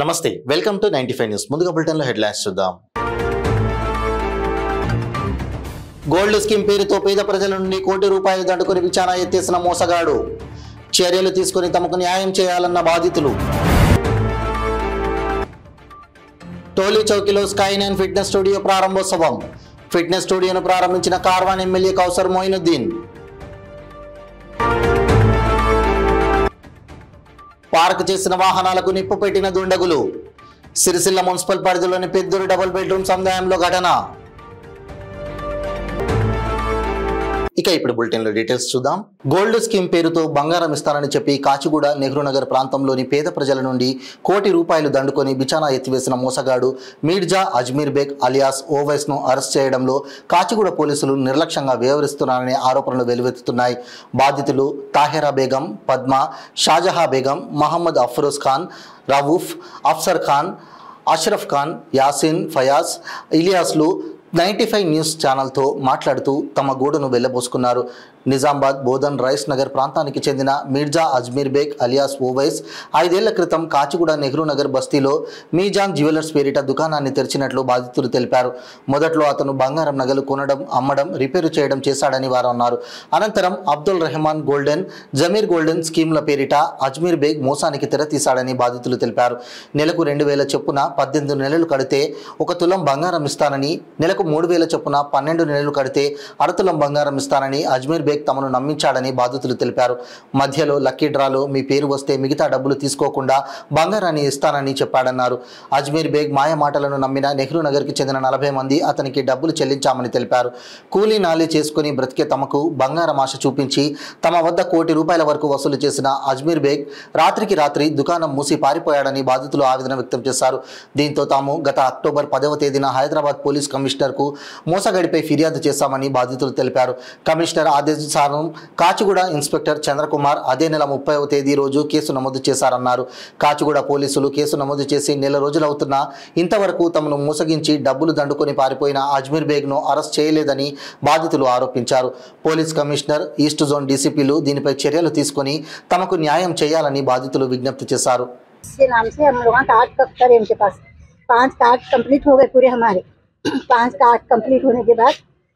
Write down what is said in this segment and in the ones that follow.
నమస్తే welcome to 95 news ముందుగా bulletin లో హెడ్లైన్స్ చూద్దాం గోల్డ్ స్కీమ్ పేరుతో పేద ప్రజల నుండి కోటి రూపాయలు దండుకొని విచారణ ఎత్తేసిన మోసగాడు చర్యలు తీసుకొని తమకు న్యాయం చేయాలన్న బాధితులు టోలీ చౌకీలో స్కై 9 ఫిట్నెస్ స్టూడియో ప్రారంభోత్సవం ఫిట్నెస్ స్టూడియోను ప్రారంభించిన కార్వాన్ ఎమ్మెల్యే కౌసర్ మొయినుద్దీన్ పార్క్ చేసిన వాహనాలకు నిప్పు పెట్టిన దుండగులు సిరిసిల్ల మున్సిపల్ పరిధిలోని పెద్దూరు డబుల్ బెడ్రూమ్ సముదాయంలో ఘటన ఇక ఇప్పుడు బులెటిన్ లో డీటెయిల్స్ చూద్దాం గోల్డ్ స్కీమ్ పేరుతో బంగారం ఇస్తారని చెప్పి కాచిగూడ నెహ్రూ నగర్ ప్రాంతంలోని పేద ప్రజల నుండి కోటి రూపాయలు దండుకొని బిచానా ఎత్తివేసిన మోసగాడు మీర్జా అజ్మీర్ బేగ్ అలియాస్ ఓవైస్ ను అరెస్ట్ చేయడంలో కాచిగూడ పోలీసులు నిర్లక్ష్యంగా వ్యవహరిస్తున్నారనే ఆరోపణలు వెలువెత్తుతున్నాయి బాధితులు తాహెరా బేగం పద్మ షాజహా బేగం మహమ్మద్ అఫ్రోజ్ ఖాన్ రవూఫ్ అఫ్సర్ ఖాన్ అష్రఫ్ ఖాన్ యాసిన్ ఫయాజ్ ఇలియాస్లు 95 న్యూస్ ఛానల్తో మాట్లాడుతూ తమ గోడును వెళ్లబోసుకున్నారు నిజామాబాద్ బోధన్ రైస్ నగర్ ప్రాంతానికి చెందిన మీర్జా అజ్మీర్ బేగ్ అలియాస్ ఓవైస్ 5 ఏళ్ల క్రితం కాచిగూడ నెహ్రూ నగర్ బస్తీలో మీజాన్ జ్యువెలర్స్ పేరిట దుకాణాన్ని తెరిచినట్లు బాధితులు తెలిపారు మొదట్లో అతను బంగారం నగలు కొనడం అమ్మడం రిపేరు చేయడం చేశాడని వారు అన్నారు అనంతరం అబ్దుల్ రెహమాన్ గోల్డెన్ జమీర్ గోల్డెన్ స్కీమ్ల పేరిట అజ్మీర్ బేగ్ మోసానికి తెరతీశాడని బాధితులు తెలిపారు నెలకు 2000 చొప్పున 18 నెలలు కడితే 1 తులం బంగారం ఇస్తానని నెలకు 3000 చొప్పున 12 నెలలు కడితే అరతులం బంగారం ఇస్తానని అజ్మీర్ బేగ్ తమను నమ్మించాడని బాధితులు తెలిపారు మధ్యలో లక్కీ డ్రాలో మీ పేరు వస్తే మిగతా డబ్బులు తీసుకోకుండా బంగారాన్ని ఇస్తానని చెప్పాడన్నారు అజ్మీర్ బేగ్ మాయ మాటలను నమ్మిన నెహ్రూ నగర్కి చెందిన 40 మంది అతనికి డబ్బులు చెల్లించామని తెలిపారు కూలీ నాలి చేసుకుని బ్రతికే తమకు బంగారం ఆశ చూపించి తమ వద్ద కోటి రూపాయల వరకు వసూలు చేసిన అజ్మీర్ బేగ్ రాత్రికి రాత్రి దుకాణం మూసి పారిపోయాడని బాధితులు ఆవేదన వ్యక్తం చేశారు దీంతో తాము గత అక్టోబర్ 10వ తేదీన హైదరాబాద్ పోలీస్ కమిషనర్కు మోసగాడిపై ఫిర్యాదు చేశామని బాధితులు తెలిపారు కమిషనర్ ఆదేశానుసారం కాచిగూడ ఇన్స్పెక్టర్ చంద్రకుమార్ అదే నెల 30వ తేదీ రోజు కేసు నమోదు చేశారన్నారు కాచిగూడ పోలీసులు కేసు నమోదు చేసి నెల రోజులవుతున్నా ఇంతవరకు తమను మోసగించి డబ్బులు దండుకొని పారిపోయిన అజ్మీర్ బేగ్ను అరెస్ట్ చేయలేదని బాధితులు ఆరోపించారు పోలీస్ కమిషనర్ ఈస్ట్ జోన్ డీసీపీలు దీనిపై చర్యలు తీసుకొని తమకు న్యాయం చేయాలని బాధితులు విజ్ఞప్తి చేశారు 5 कार्ड कंप्लीट हो गए पूरे हमारे 5 कार्ड कंप्लीट होने के बाद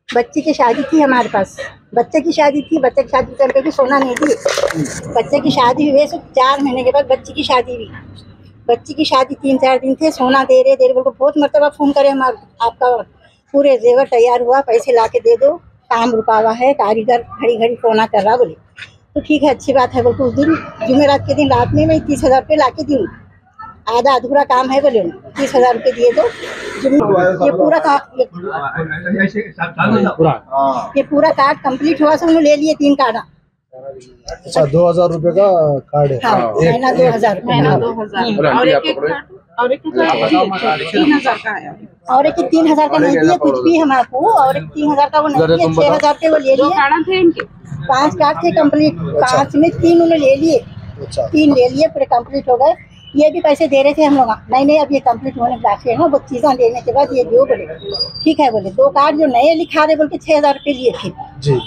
बच्चे की शादी थी हमारे पास बच्चे की शादी करके भी सोना नहीं दी बच्चे की शादी हुई 4 महीने के बाद बच्चे की शादी हुई बच्ची की शादी 3-4 दिन थे सोना दे रहे बोल को बहुत मरतबा फ़ोन करे हमारे आपका पूरे जेवर तैयार हुआ पैसे ला के दे दो काम रुका हुआ है कारीगर घड़ी घड़ी सोना कर रहा बोले तो ठीक है अच्छी बात है बोल उस दिन जुमेरात के दिन रात में मैं 30,000 रुपये ला के दी आधा अधूरा काम है बोले 30,000 रुपये दिए तो ये पूरा कार्ड कंप्लीट हुआ से उन्होंने ले लिए 3 कार्ड अच्छा 2,000 रुपए का कार्ड है महीना 2,000 और एक 3,000 का नहीं दिए कुछ भी हमारे और एक 3,000 का वो नहीं दिए 6,000 रुपये वो ले लिए 5 कार्ड थे कंप्लीट 5 में 3 उन्होंने ले लिए 3 ले लिए पूरे कंप्लीट हो गए ये भी पैसे दे रहे थे हम लोग नहीं अब ये कंप्लीट होने बाकी है ना वो चीज़ें लेने के बाद ये दो बोले ठीक है बोले 2 कार्ड जो नए लिखा रहे बोल के 6,000 रुपये लिए थे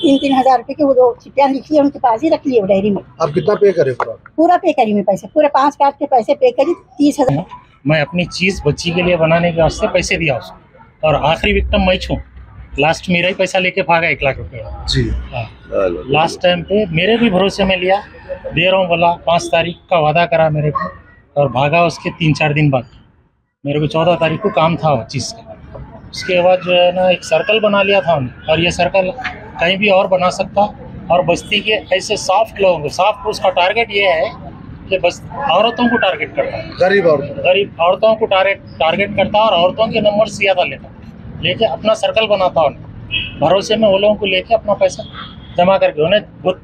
3,000 रुपये के वो 2 चिट्ठियाँ लिखी है उनके पास ही रख लिए डायरी में आप कितना पे करे पूरा पे करी में पैसे पूरे 5 कार्ड के पैसे पे करी 30,000 मैं अपनी चीज़ बच्ची के लिए बनाने के वास्ते पैसे दिया उसको और आखिरी विक्टिम मैं छूँ लास्ट मेरा ही पैसा लेके भागा 1 लाख रुपये जी लास्ट टाइम पे मेरे भी भरोसे में लिया दे रहा हूँ बोला 5 तारीख का वादा करा मेरे को और भागा उसके 3-4 दिन बाद मेरे को 14 तारीख को काम था वो चीज़ का उसके बाद जो है ना एक सर्कल बना लिया था हमने और ये सर्कल कहीं भी और बना सकता और बस्ती के ऐसे सॉफ्ट लोगों को सॉफ्ट उसका टारगेट ये है कि बस औरतों को टारगेट करता है गरीब औरतों को टारगेट करता और औरतों के नंबर ज़्यादा लेके अपना सर्कल बनाता भरोसे में वो लोगों को लेके अपना पैसा जमा करके उन्हें बहुत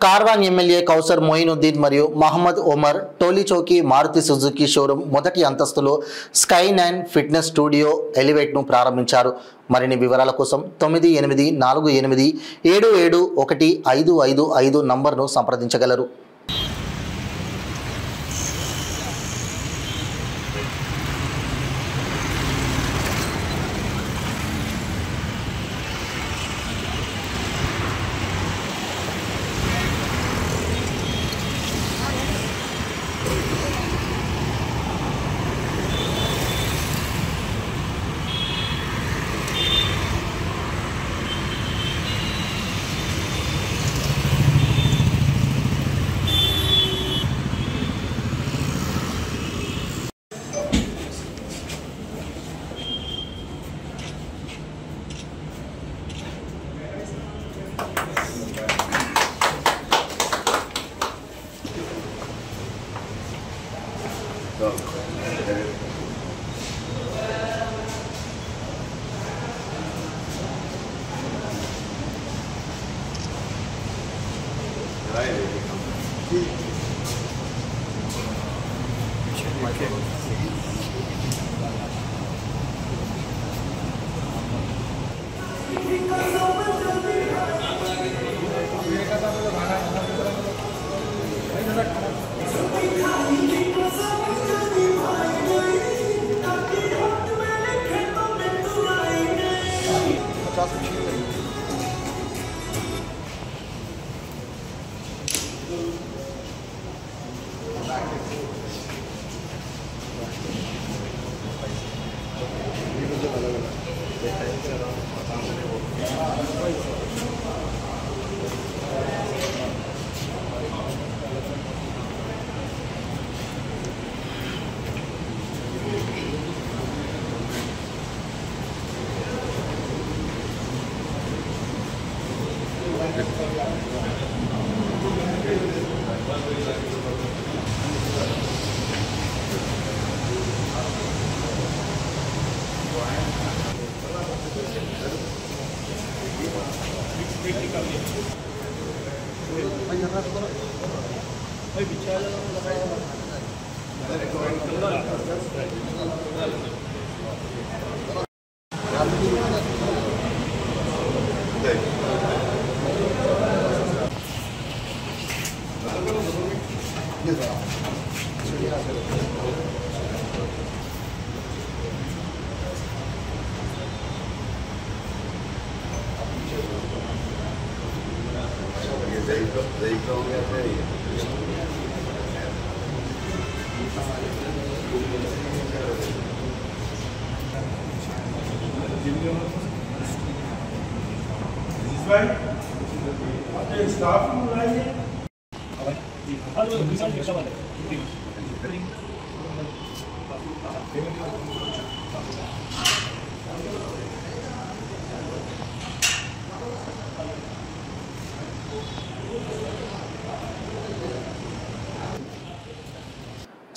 కార్వాన్ ఎమ్మెల్యే కౌసర్ మొయినుద్దీన్ మరియు మహమ్మద్ ఒమర్ టోలీ చౌకీ మారుతి సుజుకి షోరూమ్ మొదటి అంతస్తులో స్కై 9 ఫిట్నెస్ స్టూడియో ఎలివేట్ను ప్రారంభించారు మరిన్ని వివరాల కోసం 9848771555 నంబర్ను సంప్రదించగలరు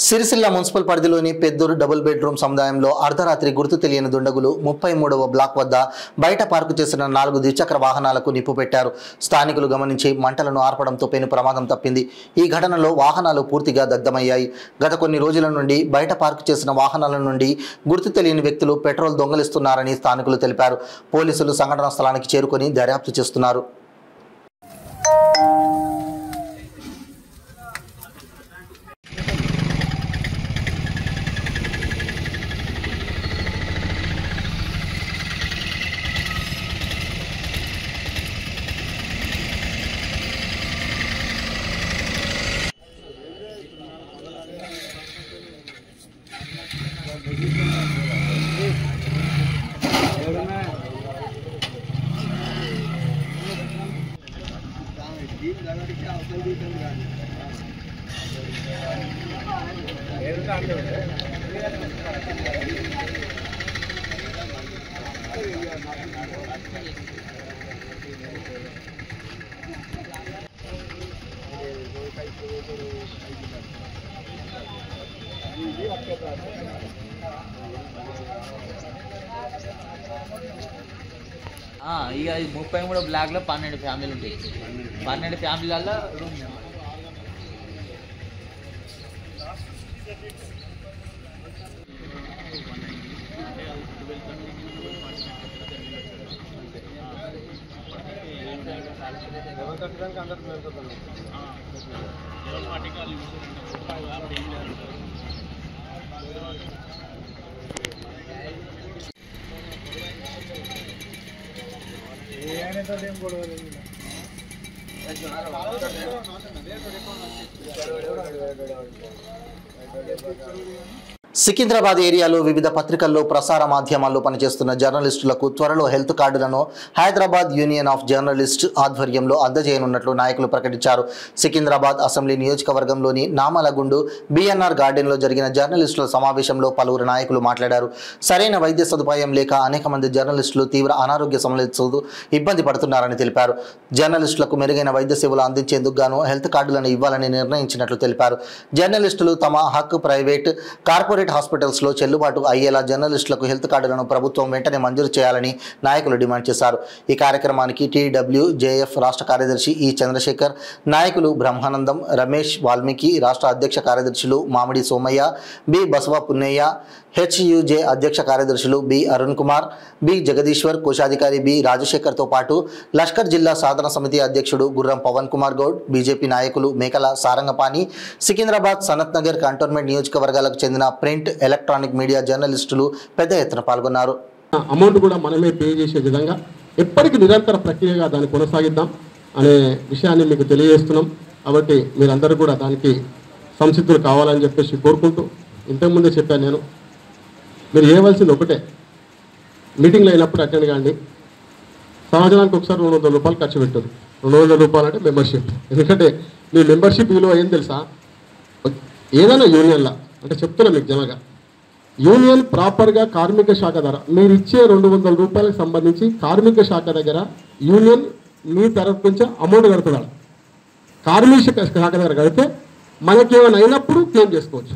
సిరిసిల్ల మున్సిపల్ పరిధిలోని పెద్దూరు డబుల్ బెడ్రూమ్ సముదాయంలో అర్ధరాత్రి గుర్తు తెలియని దుండగులు 33వ బ్లాక్ వద్ద బయట పార్కు చేసిన 4 ద్విచక్ర వాహనాలకు నిప్పు పెట్టారు. స్థానికులు గమనించి మంటలను ఆర్పడంతో పెను ప్రమాదం తప్పింది. ఈ ఘటనలో వాహనాలు పూర్తిగా దగ్ధమయ్యాయి. గత కొన్ని రోజుల నుండి బయట పార్కు చేసిన వాహనాల నుండి గుర్తు తెలియని వ్యక్తులు పెట్రోల్ దొంగలిస్తున్నారని స్థానికులు తెలిపారు. పోలీసులు సంఘటనా స్థలానికి చేరుకొని దర్యాప్తు చేస్తున్నారు. ఇక 33 బ్లాక్లో 12 ఫ్యామిలీలు ఉంటాయి. 12 ఫ్యామిలీలలో సికింద్రాబాద్ ఏరియాలో వివిధ పత్రికల్లో ప్రసార మాధ్యమాల్లో పనిచేస్తున్న జర్నలిస్టులకు త్వరలో హెల్త్ కార్డులను హైదరాబాద్ యూనియన్ ఆఫ్ జర్నలిస్ట్ ఆధ్వర్యంలో అందజేయనున్నట్లు నాయకులు ప్రకటించారు. సికింద్రాబాద్ అసెంబ్లీ నియోజకవర్గంలోని నామలగుండు బిఎన్ఆర్ గార్డెన్లో జరిగిన జర్నలిస్టుల సమావేశంలో పలువురు నాయకులు మాట్లాడారు. సరైన వైద్య సదుపాయం లేక అనేక మంది జర్నలిస్టులు తీవ్ర అనారోగ్య సమస్యలతో ఇబ్బంది పడుతున్నారని తెలిపారు. జర్నలిస్టులకు మెరుగైన వైద్య సేవలు అందించేందుకు గాను హెల్త్ కార్డులను ఇవ్వాలని నిర్ణయించినట్లు తెలిపారు. జర్నలిస్టులు తమ హక్కు ప్రైవేట్, కార్పొరేట్ హాస్పిటల్స్లో చెల్లుబాటు అయ్యేలా జర్నలిస్టులకు హెల్త్ కార్డులను ప్రభుత్వం వెంటనే మంజూరు చేయాలని నాయకులు డిమాండ్ చేశారు. ఈ కార్యక్రమానికి TWJF రాష్ట్ర కార్యదర్శి ఈ చంద్రశేఖర్, నాయకులు బ్రహ్మానందం, రమేష్, వాల్మీకి, రాష్ట్ర అధ్యక్ష కార్యదర్శులు మామిడి సోమయ్య, బి బసవ పున్నయ్య, HUJ అధ్యక్ష కార్యదర్శులు బి అరుణ్ కుమార్, బి జగదీశ్వర్, కోశాధికారి బి రాజశేఖర్తో పాటు లష్కర్ జిల్లా సాధన సమితి అధ్యక్షుడు గుర్రం పవన్ కుమార్ గౌడ్, బీజేపీ నాయకులు మేకల సారంగపాణి, సికింద్రాబాద్, సనత్ నగర్ కంటోన్మెంట్ నియోజకవర్గాలకు చెందిన ప్రింట్, ఎలక్ట్రానిక్ మీడియా జర్నలిస్టులు పెద్ద ఎత్తున పాల్గొన్నారు. అమౌంట్ కూడా మనమే పే చేసే విధంగా ఎప్పటికీ నిరంతర ప్రక్రియగా దాన్ని కొనసాగిద్దాం అనే విషయాన్ని మీకు తెలియజేస్తున్నాం. కాబట్టి మీరందరూ కూడా దానికి సంసిద్ధులు కావాలని చెప్పేసి కోరుకుంటూ, ఇంతకుముందే చెప్పాను నేను, మీరు చేయవలసింది ఒకటే, మీటింగ్లో అయినప్పుడు అటెండ్ కాండి. సంవత్సరానికి ఒకసారి 200 రూపాయలు ఖర్చు పెట్టారు. 200 రూపాయలు అంటే మెంబర్షిప్. ఎందుకంటే మీ మెంబర్షిప్ విలువ ఏం తెలుసా? ఏదైనా యూనియన్లా అంటే చెప్తున్నా మీకు జనగా, యూనియన్ ప్రాపర్గా కార్మిక శాఖ ద్వారా మీరు ఇచ్చే 200 రూపాయలకు సంబంధించి కార్మిక శాఖ దగ్గర యూనియన్ మీ తరఫు నుంచి అమౌంట్ కడుతున్నాడు. కార్మిక శాఖ దగ్గర కడితే మనకేమైనా అయినప్పుడు క్లెయిమ్ చేసుకోవచ్చు.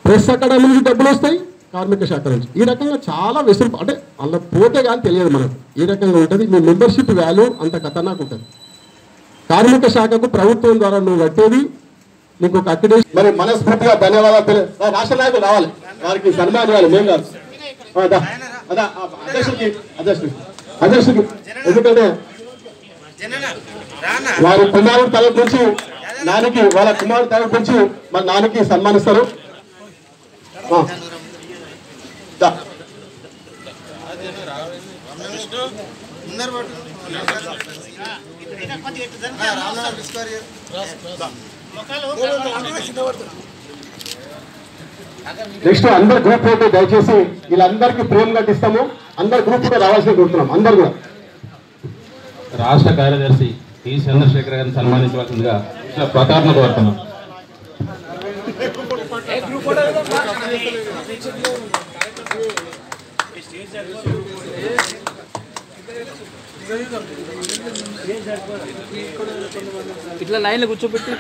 ప్రెస్ అకాడమీ నుంచి డబ్బులు వస్తాయి, కార్మిక శాఖ నుంచి. ఈ రకంగా చాలా వెసులు అంటే అలా పోతే కానీ తెలియదు మనకు. ఈ రకంగా ఉంటుంది. మీ మెంబర్షిప్ వాల్యూ అంత ఖతర్నాక్ ఉంటుంది. కార్మిక శాఖకు ప్రభుత్వం ద్వారా నువ్వు కట్టేది నీకు ఒక అక్రిడేషన్. మరి మనస్ఫూర్తిగా ధన్యవాదాలు. రాష్ట్ర నాయకులు రావాలి, వారికి సన్మానం ఇవ్వాలి. మేము కాదు అధ్యక్షుడికి, ఎందుకంటే వారి కుమారుడు తరఫు నుంచి నానికి, వాళ్ళ కుమారుడు తరఫు నుంచి మన నానికి సన్మానిస్తారు. నెక్స్ట్ అందరు గ్రూప్ ఫోటో దయచేసి వీళ్ళందరికీ ప్రేమ కట్టిస్తాము. అందరు గ్రూప్ ఫోటో రావాల్సిన కోరుతున్నాం. అందరు కూడా రాష్ట్ర కార్యదర్శి టి చంద్రశేఖర్ గారిని సన్మానించవలసిందిగా ప్రతాప్ను కోరుతున్నాం. ఇట్లా లైన్లో కూర్చోబెట్టి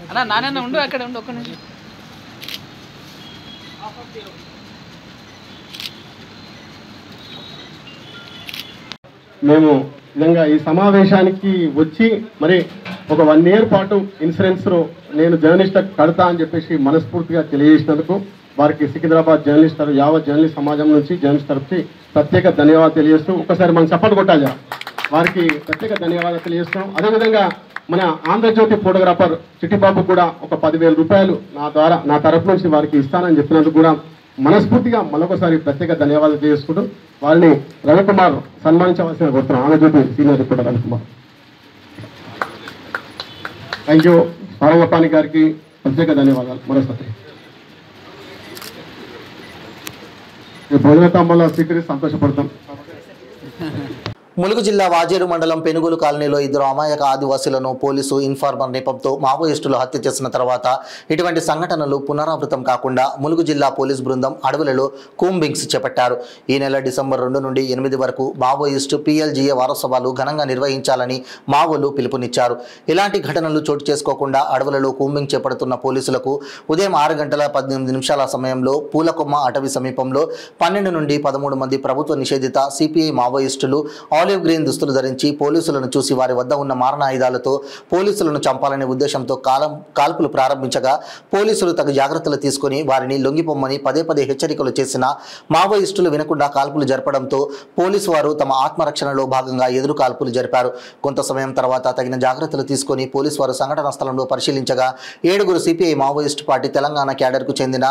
అన్నా నాన్న ఉండు, అక్కడ ఉండు ఒక్క నిమిషం. మేము నిజంగా ఈ సమావేశానికి వచ్చి మరి ఒక 1 year పాటు ఇన్సూరెన్స్ నేను జర్నలిస్ట్ కడతా అని చెప్పేసి మనస్ఫూర్తిగా తెలియజేసినందుకు వారికి సికింద్రాబాద్ జర్నలిస్ట్ యావత్ జర్నలిస్ట్ సమాజం నుంచి జర్నలిస్ట్ తరఫుకి ప్రత్యేక ధన్యవాదాలు తెలియజేస్తూ ఒకసారి మనం సపోర్ట్ కొట్టాలి. వారికి ప్రత్యేక ధన్యవాదాలు తెలియజేస్తున్నాం. అదేవిధంగా మన ఆంధ్రజ్యోతి ఫోటోగ్రాఫర్ చిట్టిబాబు కూడా ఒక 10,000 రూపాయలు నా తరఫు నుంచి వారికి ఇస్తానని చెప్పినందుకు కూడా మనస్ఫూర్తిగా మరొకసారి ప్రత్యేక ధన్యవాదాలు తెలియజేసుకుంటూ వారిని రవికుమార్ సన్మానించవలసిన కోరుతున్నాం. Andhra Jyothi senior reporter Ravikumar. Thank you. Saravapani గారికి ప్రత్యేక ధన్యవాదాలు మరోసారి. భోజనతాంబూల స్వీకరించి సంతోషపడతాం. ములుగు జిల్లా వాజేరు మండలం పెనుగోలు కాలనీలో 2 అమాయక ఆదివాసీలను పోలీసు ఇన్ఫార్మర్ నెపంతో మావోయిస్టులు హత్య చేసిన తర్వాత ఇటువంటి సంఘటనలు పునరావృతం కాకుండా ములుగు జిల్లా పోలీస్ బృందం అడవులలో కూంబింగ్స్ చేపట్టారు. ఈ నెల డిసెంబర్ 2 నుండి 8 వరకు మావోయిస్టు PLGA వారోత్సవాలు ఘనంగా నిర్వహించాలని మావోలు పిలుపునిచ్చారు. ఇలాంటి ఘటనలు చోటు చేసుకోకుండా అడవులలో కూంబింగ్ చేపడుతున్న పోలీసులకు ఉదయం 6:18 సమయంలో పూలకొమ్మ అటవీ సమీపంలో 12 నుండి 13 మంది ప్రభుత్వ నిషేధిత CPI మావోయిస్టులు ఆలివ్ గ్రీన్ దుస్తులు ధరించి పోలీసులను చూసి వారి వద్ద ఉన్న మారణాయుధాలతో పోలీసులను చంపాలనే ఉద్దేశంతో కాల్పులు ప్రారంభించగా పోలీసులు తగు జాగ్రత్తలు తీసుకుని వారిని లొంగిపోమ్మని పదే హెచ్చరికలు చేసిన మావోయిస్టులు వినకుండా కాల్పులు జరపడంతో పోలీసు వారు తమ ఆత్మరక్షణలో భాగంగా ఎదురు కాల్పులు జరిపారు. కొంత సమయం తర్వాత తగిన జాగ్రత్తలు తీసుకుని పోలీసు వారు సంఘటనా స్థలంలో పరిశీలించగా 7 CPI మావోయిస్టు పార్టీ తెలంగాణ క్యాడర్కు చెందిన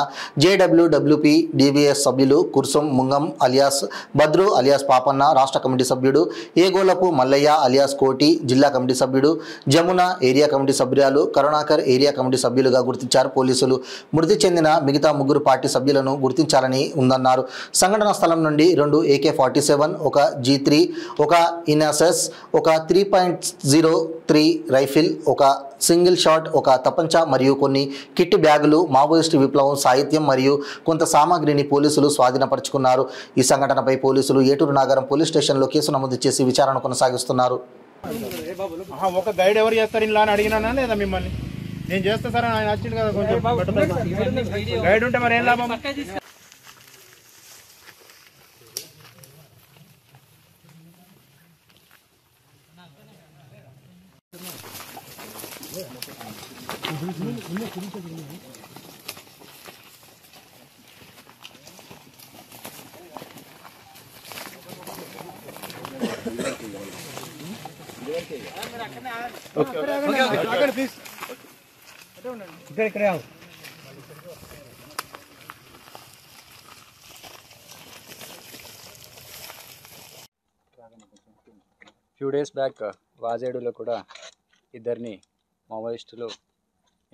JWWP DVS సభ్యులు కుర్సం ముంగం అలియాస్ బద్రు అలియాస్ పాపన్న, రాష్ట్ర కమిటీ సభ్యుడు ఏగోలపు మల్లయ్య అలియాస్ కోటి, జిల్లా కమిటీ సభ్యుడు జమున, ఏరియా కమిటీ సభ్యురాలు కరుణాకర్, ఏరియా కమిటీ సభ్యులుగా గుర్తించారు పోలీసులు. మృతి చెందిన మిగతా 3 పార్టీ సభ్యులను గుర్తించాలని ఉందన్నారు. సంఘటన స్థలం నుండి 2 AK-47, ఒక G3, ఒక ఇనాసెస్, ఒక 3.03 రైఫిల్, ఒక సింగిల్ షాట్, ఒక తపంచా మరియు కొన్ని కిట్ బ్యాగులు, మావోయిస్టు విప్లవం సాహిత్యం మరియు కొంత సామాగ్రిని పోలీసులు స్వాధీనపరుచుకున్నారు. ఈ సంఘటనపై పోలీసులు ఏటూరు నాగరం పోలీస్ స్టేషన్లో కేసు నమోదు చేసి విచారణ కొనసాగిస్తున్నారు. ఒక గైడ్ ఎవరు చేస్తారు ఇలా అని అడిగినా లేదా మిమ్మల్ని? నేను చేస్తా సార్, ఆయన వచ్చింది కదా కొంచెం గైడ్ ఉంటే మరి ఏం లాభం? ఇక్కడ ఫ్యూ డేస్ బ్యాక్ వాజేడులో కూడా ఇద్దరిని మావోయిస్టులు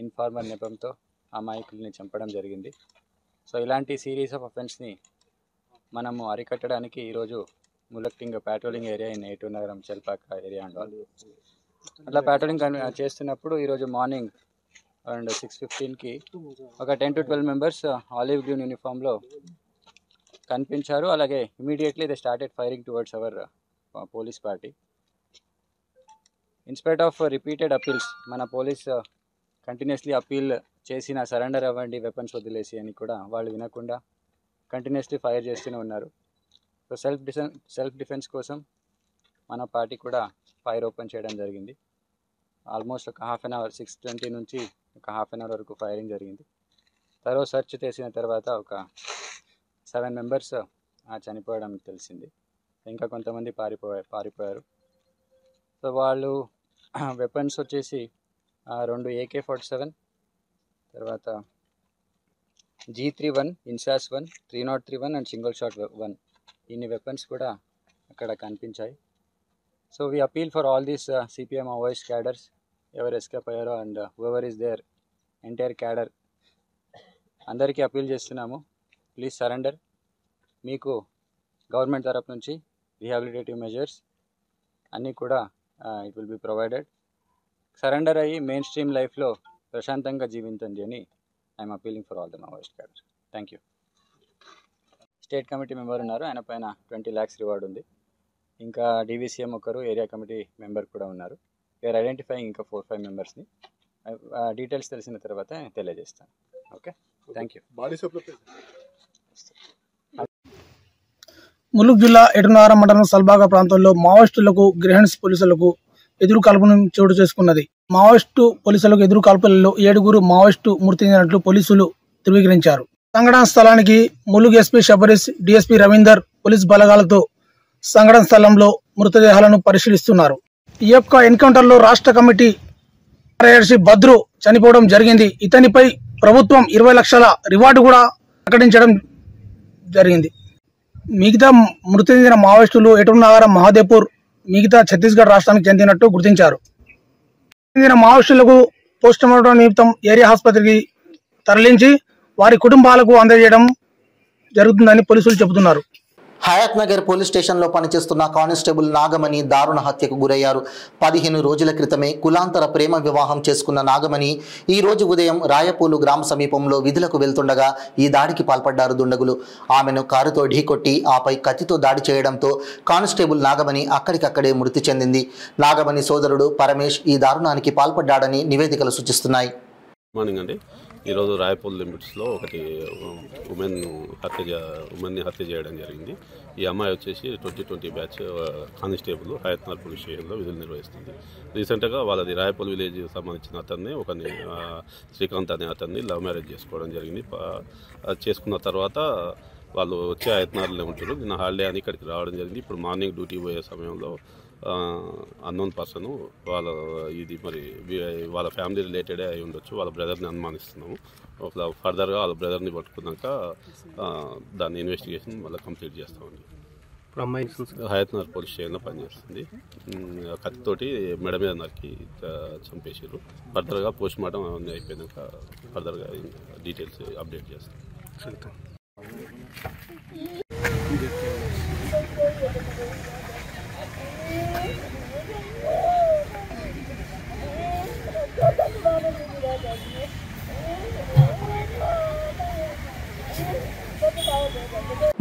ఇన్ఫార్మర్ నెపంతో అమాయకుల్ని చంపడం జరిగింది. సో ఇలాంటి సిరీస్ ఆఫ్ అఫెన్స్ని మనము అరికట్టడానికి ఈరోజు ములక్టింగ్ ప్యాట్రోలింగ్ ఏరియా ఇన్ ఏటూర్ నగరం చెల్పాక ఏరియా అండ్ ఆల్ అట్లా ప్యాట్రోలింగ్ చేస్తున్నప్పుడు ఈరోజు మార్నింగ్ అరౌండ్ 6:15కి ఒక 10 to 12 మెంబర్స్ ఆలివ్ గ్రీన్ యూనిఫామ్లో కనిపించారు. అలాగే immediately they started firing towards our police party. In spite of repeated appeals మన పోలీస్ కంటిన్యూస్లీ అపీల్ చేసిన సరెండర్ అవ్వండి, వెపన్స్ వదిలేసి అని కూడా వాళ్ళు వినకుండా కంటిన్యూస్లీ ఫైర్ చేస్తూనే ఉన్నారు. సో సెల్ఫ్ డిఫెన్స్ కోసం మన పార్టీ కూడా ఫైర్ ఓపెన్ చేయడం జరిగింది. ఆల్మోస్ట్ ఒక హాఫ్ అన్ అవర్ 6:20 నుంచి ఒక హాఫ్ అన్ అవర్ వరకు ఫైరింగ్ జరిగింది. తర్వాత సెర్చ్ చేసిన తర్వాత ఒక 7 మెంబర్స్ చనిపోవడం తెలిసింది. ఇంకా కొంతమంది పారిపోయారు. సో వాళ్ళు వెపన్స్ వచ్చేసి 2 AK-47, తర్వాత G31, INSAS 1, 303 and single shot 1 ఇన్ని వెపన్స్ కూడా అక్కడ కనిపించాయి. So we appeal for all these CPM Maoist cadres ఎవరు ఎస్కేప్ అయ్యారో and whoever is there entire cadre అందరికీ అపీల్ చేస్తున్నాము, ప్లీజ్ సరెండర్. మీకు గవర్నమెంట్ తరఫు నుంచి రీహాబిలిటేటివ్ మెజర్స్ అన్నీ కూడా it will be provided. Surrender అయ్యి మెయిన్ స్ట్రీమ్ లైఫ్లో ప్రశాంతంగా జీవించండి అని I'm appealing for all the Maoist cadre. Thank you. State committee member ఉన్నారు, ఆయన పైన 20 lakhs రివార్డ్ ఉంది. ఇంకా DVCM ఒకరు, ఏరియా కమిటీ మెంబర్ కూడా ఉన్నారు. వీఆర్ ఐడెంటిఫైయింగ్ ఇంకా 4-5 మెంబర్స్ని. డీటెయిల్స్ తెలిసిన తర్వాత తెలియజేస్తాను. Okay, thank you. ములుగు జిల్లా ఎటునారం మండలం సల్బాగా ప్రాంతంలో మావోయిస్టులకు గ్రహణ్స్ పోలీసులకు ఎదురు కాల్పును చోటు చేసుకున్నది. మావోయిస్టు పోలీసులకు ఎదురు కాల్పులలో 7 మావోయిస్టు మృతి చెందినట్లు పోలీసులు ధృవీకరించారు. సంఘటన స్థలానికి Mulugu SP Shabarish, DSP Ravinder police బలగాలతో సంఘటన స్థలంలో మృతదేహాలను పరిశీలిస్తున్నారు. ఈ యొక్క ఎన్కౌంటర్ లో రాష్ట్ర కమిటీ కార్యదర్శి భద్రు చనిపోవడం జరిగింది. ఇతనిపై ప్రభుత్వం 20 లక్షల రివార్డు కూడా ప్రకటించడం జరిగింది. మిగతా మృతి చెందిన మావోయిస్టులు ఎటూర్ నగరం, మహాదేవ్పూర్, మిగతా ఛత్తీస్గఢ్ రాష్ట్రానికి చెందినట్టు గుర్తించారు. చెందిన మావోయిస్టులకు పోస్టుమార్టం నిమిత్తం ఏరియా ఆసుపత్రికి తరలించి వారి కుటుంబాలకు అందజేయడం జరుగుతుందని పోలీసులు చెబుతున్నారు. హయాత్ నగర్ పోలీస్ స్టేషన్లో పనిచేస్తున్న కానిస్టేబుల్ నాగమణి దారుణ హత్యకు గురయ్యారు. 15 రోజుల క్రితమే కులాంతర ప్రేమ వివాహం చేసుకున్న నాగమణి ఈ రోజు ఉదయం రాయపూలు గ్రామ సమీపంలో విధులకు వెళ్తుండగా ఈ దాడికి పాల్పడ్డారు దుండగులు. ఆమెను కారుతో ఢీకొట్టి ఆపై కత్తితో దాడి చేయడంతో కానిస్టేబుల్ నాగమణి అక్కడికక్కడే మృతి చెందింది. నాగమణి సోదరుడు పరమేష్ ఈ దారుణానికి పాల్పడ్డాడని నివేదికలు సూచిస్తున్నాయి. మార్నింగ్ అండి, ఈరోజు రాయపూల్ లిమిట్స్లో ఒకటి ఉమెన్ని హత్య చేయడం జరిగింది. ఈ అమ్మాయి వచ్చేసి 2020 batch constable Hayat Nagar police స్టేషన్లో విధులు నిర్వహిస్తుంది. రీసెంట్గా వాళ్ళది రాయపూల్ విలేజ్ సంబంధించిన అతన్ని శ్రీకాంత్ అనే అతన్ని లవ్ మ్యారేజ్ చేసుకోవడం జరిగింది. చేసుకున్న తర్వాత వాళ్ళు వచ్చి హయాత్ నగర్లో ఉంటారు. నిన్న హాలిడే అని ఇక్కడికి రావడం జరిగింది. ఇప్పుడు మార్నింగ్ డ్యూటీ పోయే సమయంలో అన్నోన్ పర్సన్ వాళ్ళ ఫ్యామిలీ రిలేటెడే అయి ఉండొచ్చు, వాళ్ళ బ్రదర్ని అనుమానిస్తున్నాము. ఫర్దర్గా వాళ్ళ బ్రదర్ని పట్టుకున్నాక దాన్ని ఇన్వెస్టిగేషన్ మళ్ళీ కంప్లీట్ చేస్తామండి. ఇప్పుడు అమ్మాయి హయాత్ నగర్ పోలీస్ స్టేషన్లో పనిచేస్తుంది. కత్తితోటి మెడ మీద నరికి చంపేసారు. ఫర్దర్గా పోస్ట్ మార్టం అవన్నీ అయిపోయాక ఫర్దర్గా డీటెయిల్స్ అప్డేట్ చేస్తాం.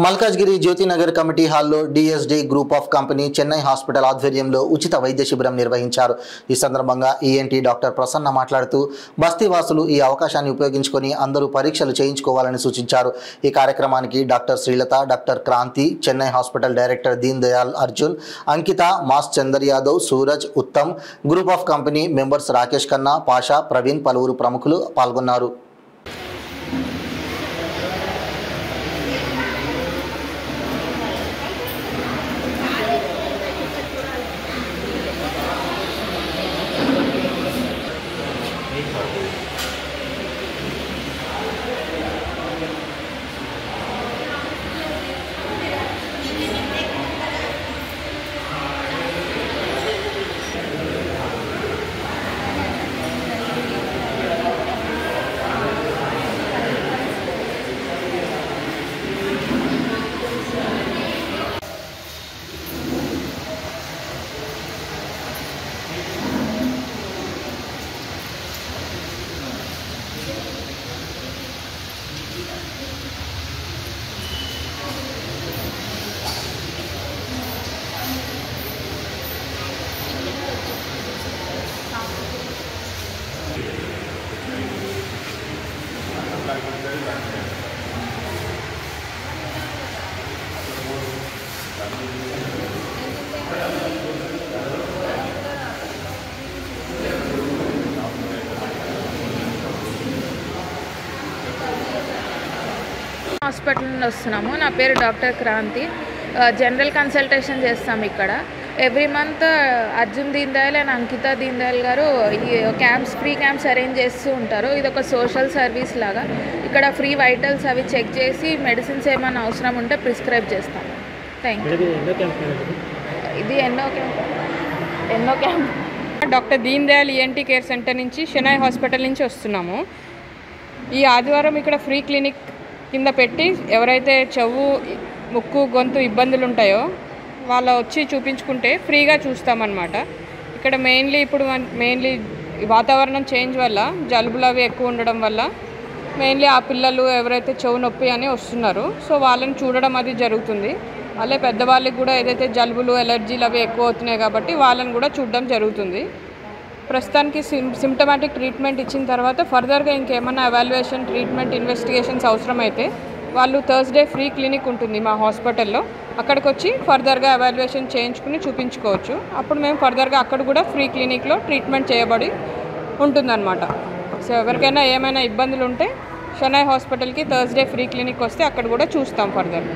మల్కాజ్గిరి జ్యోతినగర్ కమిటీ హాల్లో DSD group of company Chennai hospital ఆధ్వర్యంలో ఉచిత వైద్య శిబిరం నిర్వహించారు. ఈ సందర్భంగా ENT డాక్టర్ ప్రసన్న మాట్లాడుతూ బస్తీవాసులు ఈ అవకాశాన్ని ఉపయోగించుకొని అందరూ పరీక్షలు చేయించుకోవాలని సూచించారు. ఈ కార్యక్రమానికి doctor Srilatha, doctor Kranthi, Chennai hospital director Deen Dayal Arjun, Ankita, మాస్ Chander Yadav, Suraj, Uttam, group of company members Rakesh Khanna, Pasha, Praveen, పలువురు ప్రముఖులు పాల్గొన్నారు. హాస్పిటల్ నుండి వస్తున్నాము. నా పేరు డాక్టర్ క్రాంతి. జనరల్ కన్సల్టేషన్ చేస్తాం ఇక్కడ. Every month Arjun Deen Dayal and Ankita Deen Dayal garu ఈ ఫ్రీ క్యాంప్స్ అరేంజ్ చేస్తూ ఉంటారు. ఇది ఒక సోషల్ సర్వీస్ లాగా. ఇక్కడ ఫ్రీ వైటల్స్ అవి చెక్ చేసి మెడిసిన్స్ ఏమైనా అవసరం ఉంటే ప్రిస్క్రైబ్ చేస్తాం. Thank you. ఇది ఎన్నో camp. Doctor Deen Dayal ENT care centre నుంచి షెనాయ్ హాస్పిటల్ నుంచి వస్తున్నాము. ఈ ఆదివారం ఇక్కడ ఫ్రీ క్లినిక్ కింద పెట్టి ఎవరైతే చెవు, ముక్కు, గొంతు ఇబ్బందులు ఉంటాయో వాళ్ళు వచ్చి చూపించుకుంటే ఫ్రీగా చూస్తామన్నమాట. ఇక్కడ మెయిన్లీ వాతావరణం చేంజ్ వల్ల జలుబులు అవి ఎక్కువ ఉండడం వల్ల మెయిన్లీ ఆ పిల్లలు ఎవరైతే చెవు నొప్పి అని వస్తున్నారు, సో వాళ్ళని చూడడం అది జరుగుతుంది. అలాగే పెద్దవాళ్ళకి కూడా ఏదైతే జలుబులు, ఎలర్జీలు అవి ఎక్కువ అవుతున్నాయి కాబట్టి వాళ్ళని కూడా చూడడం జరుగుతుంది. ప్రస్తుతానికి సిమ్టమాటిక్ ట్రీట్మెంట్ ఇచ్చిన తర్వాత ఫర్దర్గా ఇంకేమైనా ఎవాల్యుయేషన్, ట్రీట్మెంట్, ఇన్వెస్టిగేషన్స్ అవసరమైతే వాళ్ళు థర్స్డే ఫ్రీ క్లినిక్ ఉంటుంది మా హాస్పిటల్లో. అక్కడికి వచ్చి ఫర్దర్గా ఎవాల్యుయేషన్ చేయించుకుని చూపించుకోవచ్చు. అప్పుడు మేము ఫర్దర్గా అక్కడ కూడా ఫ్రీ క్లినిక్లో ట్రీట్మెంట్ చేయబడి ఉంటుందన్నమాట. సో ఎవరికైనా ఏమైనా ఇబ్బందులు ఉంటే షెనాయ్ హాస్పిటల్కి థర్స్డే ఫ్రీ క్లినిక్ వస్తే అక్కడ కూడా చూస్తాం. ఫర్దర్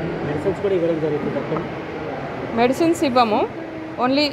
మెడిసిన్స్ ఇవ్వము. ఓన్లీ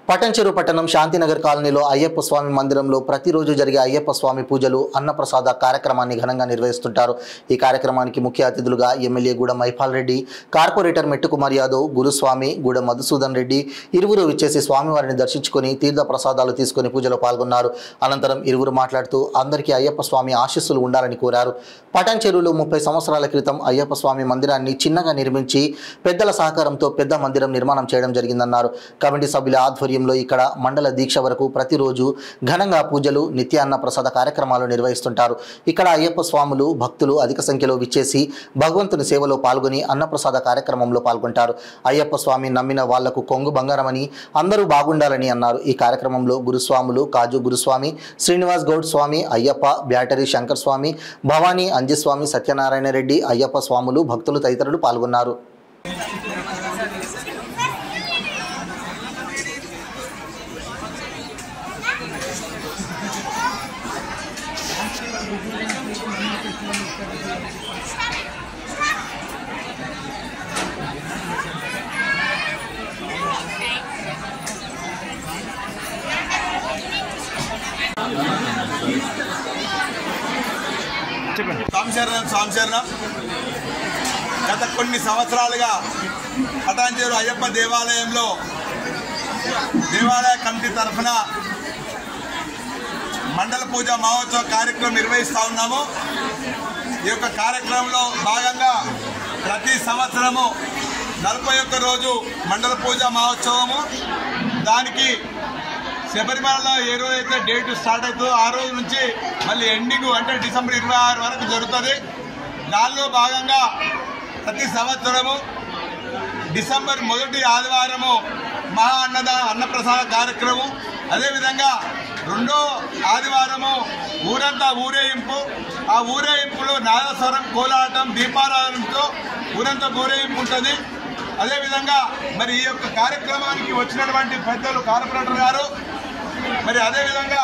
పటంచెరు పట్టణం శాంతినగర్ కాలనీలో అయ్యప్ప స్వామి మందిరంలో ప్రతిరోజు జరిగే అయ్యప్ప స్వామి పూజలు, అన్నప్రసాద కార్యక్రమాన్ని ఘనంగా నిర్వహిస్తుంటారు. ఈ కార్యక్రమానికి ముఖ్య అతిథులుగా ఎమ్మెల్యే గూడెం మైపాల్ రెడ్డి, కార్పొరేటర్ మెట్టుకుమార్ యాదవ్, గురుస్వామి గూడెం మధుసూదన్ రెడ్డి ఇరువురు విచ్చేసి స్వామివారిని దర్శించుకొని తీర్థ ప్రసాదాలు తీసుకుని పూజలో పాల్గొన్నారు. అనంతరం ఇరువురు మాట్లాడుతూ అందరికీ అయ్యప్ప స్వామి ఆశీస్సులు ఉండాలని కోరారు. పటంచెరులో 30 సంవత్సరాల క్రితం అయ్యప్ప స్వామి మందిరాన్ని చిన్నగా నిర్మించి పెద్దల సహకారంతో పెద్ద మందిరం నిర్మాణం చేయడం జరిగిందన్నారు. కమిటీ సభ్యుల ఆధ్వర్యంలో ఇక్కడ మండల దీక్ష వరకు ప్రతిరోజు ఘనంగా పూజలు, నిత్యాన్న ప్రసాద కార్యక్రమాలు నిర్వహిస్తుంటారు. ఇక్కడ అయ్యప్ప స్వాములు, భక్తులు అధిక సంఖ్యలో విచ్చేసి భగవంతుని సేవలో పాల్గొని అన్నప్రసాద కార్యక్రమంలో పాల్గొంటారు. అయ్యప్ప స్వామి నమ్మిన వాళ్లకు కొంగు బంగారమని, అందరూ బాగుండాలని అన్నారు. ఈ కార్యక్రమంలో గురుస్వాములు కాజు గురుస్వామి, శ్రీనివాస్ గౌడ్ స్వామి, అయ్యప్ప, బ్యాటరీ శంకర్ స్వామి, భవానీ అంజస్వామి, సత్యనారాయణ రెడ్డి, అయ్యప్ప స్వాములు, భక్తులు తదితరులు పాల్గొన్నారు. సంశరణం గత కొన్ని సంవత్సరాలుగా పటాన్చెరు అయ్యప్ప దేవాలయంలో దేవాలయ కమిటీ తరఫున మండల పూజ మహోత్సవ కార్యక్రమం నిర్వహిస్తూ ఉన్నాము. ఈ యొక్క కార్యక్రమంలో భాగంగా ప్రతి సంవత్సరము 41 రోజు మండల పూజ మహోత్సవము, దానికి శబరిమలలో ఏ రోజు అయితే డేట్ స్టార్ట్ అవుతుందో ఆ రోజు నుంచి మళ్ళీ ఎండింగ్ అంటే డిసెంబర్ 26 వరకు జరుగుతుంది. దానిలో భాగంగా ప్రతి సంవత్సరము డిసెంబర్ 1వ ఆదివారము మహా అన్నప్రసాద కార్యక్రమం, అదేవిధంగా 2వ ఆదివారము ఊరంతా ఊరేగింపు. ఆ ఊరేగింపులో నాదస్వరం, కోలాటం, దీపారాధనతో ఊరంతా ఊరేగింపు ఉంటుంది. అదేవిధంగా మరి ఈ యొక్క కార్యక్రమానికి వచ్చినటువంటి పెద్దలు కార్పొరేటర్ గారు, మరి అదేవిధంగా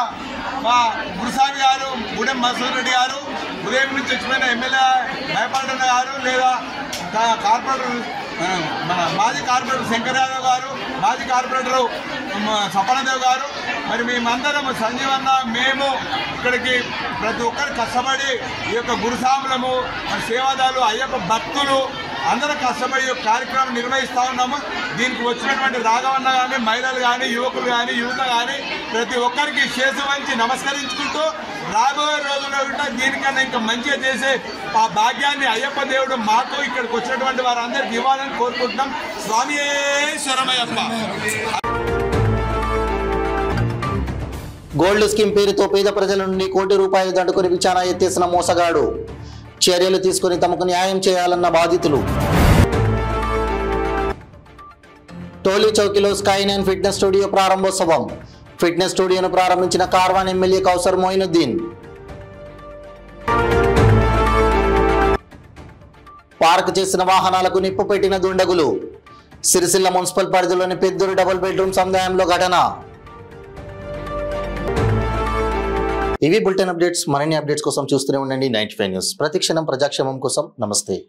మా గురుస్వామి గారు, గూడెం మధుసూదన్ రెడ్డి గారు, ఉదయం నుంచి వచ్చిపోయిన ఎమ్మెల్యే మైపాల్ రెడ్డి గారు, లేదా కార్పొరేటర్ మన మాజీ కార్పొరేటర్ శంకర్ యాదవ్ గారు, మాజీ కార్పొరేటర్ సపనదేవ్ గారు, మరి మేమందరం సంజీవన్న మేము ఇక్కడికి ప్రతి ఒక్కరు కష్టపడి ఈ యొక్క గురుస్వాములము, మరి సేవాదాలు, అయ్యప్ప భక్తులు అందరూ కష్టపడి ఈ కార్యక్రమం నిర్వహిస్తూ ఉన్నాము. దీనికి వచ్చినటువంటి రాఘవన్న కానీ, మహిళలు కానీ, యువకులు కానీ, యువత కానీ ప్రతి ఒక్కరికి శేషు వంచి నమస్కరించుకుంటూ రాబోయే రోజుల్లో కూడా దీనికన్నా ఇంకా మంచిగా చేసే ఆ భాగ్యాన్ని అయ్యప్ప దేవుడు మాకు ఇక్కడికి వచ్చినటువంటి వారందరికీ ఇవ్వాలని కోరుకుంటున్నాం. స్వామియే శరణమయ్యప్ప. గోల్డ్ స్కీమ్ పేరుతో పేద ప్రజల నుండి కోటి రూపాయలు దండుకొని విచారణ ఎత్తేసిన మోసగాడు. చర్యలు తీసుకుని తమకు న్యాయం చేయాలన్న బాధితులు. టోలీ చౌకీలో స్కై9 ఫిట్నెస్ స్టూడియో ప్రారంభోత్సవం. ఫిట్నెస్ స్టూడియోను ప్రారంభించిన కార్వాన్ ఎమ్మెల్యే కౌసర్ మొయినుద్దీన్. పార్క్ చేసిన వాహనాలకు నిప్పు పెట్టిన దుండగులు. సిరిసిల్ల మున్సిపల్ పరిధిలోని పెద్దూరు డబుల్ బెడ్రూమ్ సముదాయంలో ఘటన. ఇవి బులెటిన్ అప్డేట్స్. మరిన్ని అప్డేట్స్ కోసం చూస్తూనే ఉండండి 95 న్యూస్. ప్రతిక్షణం ప్రజాక్షేమం కోసం. నమస్తే.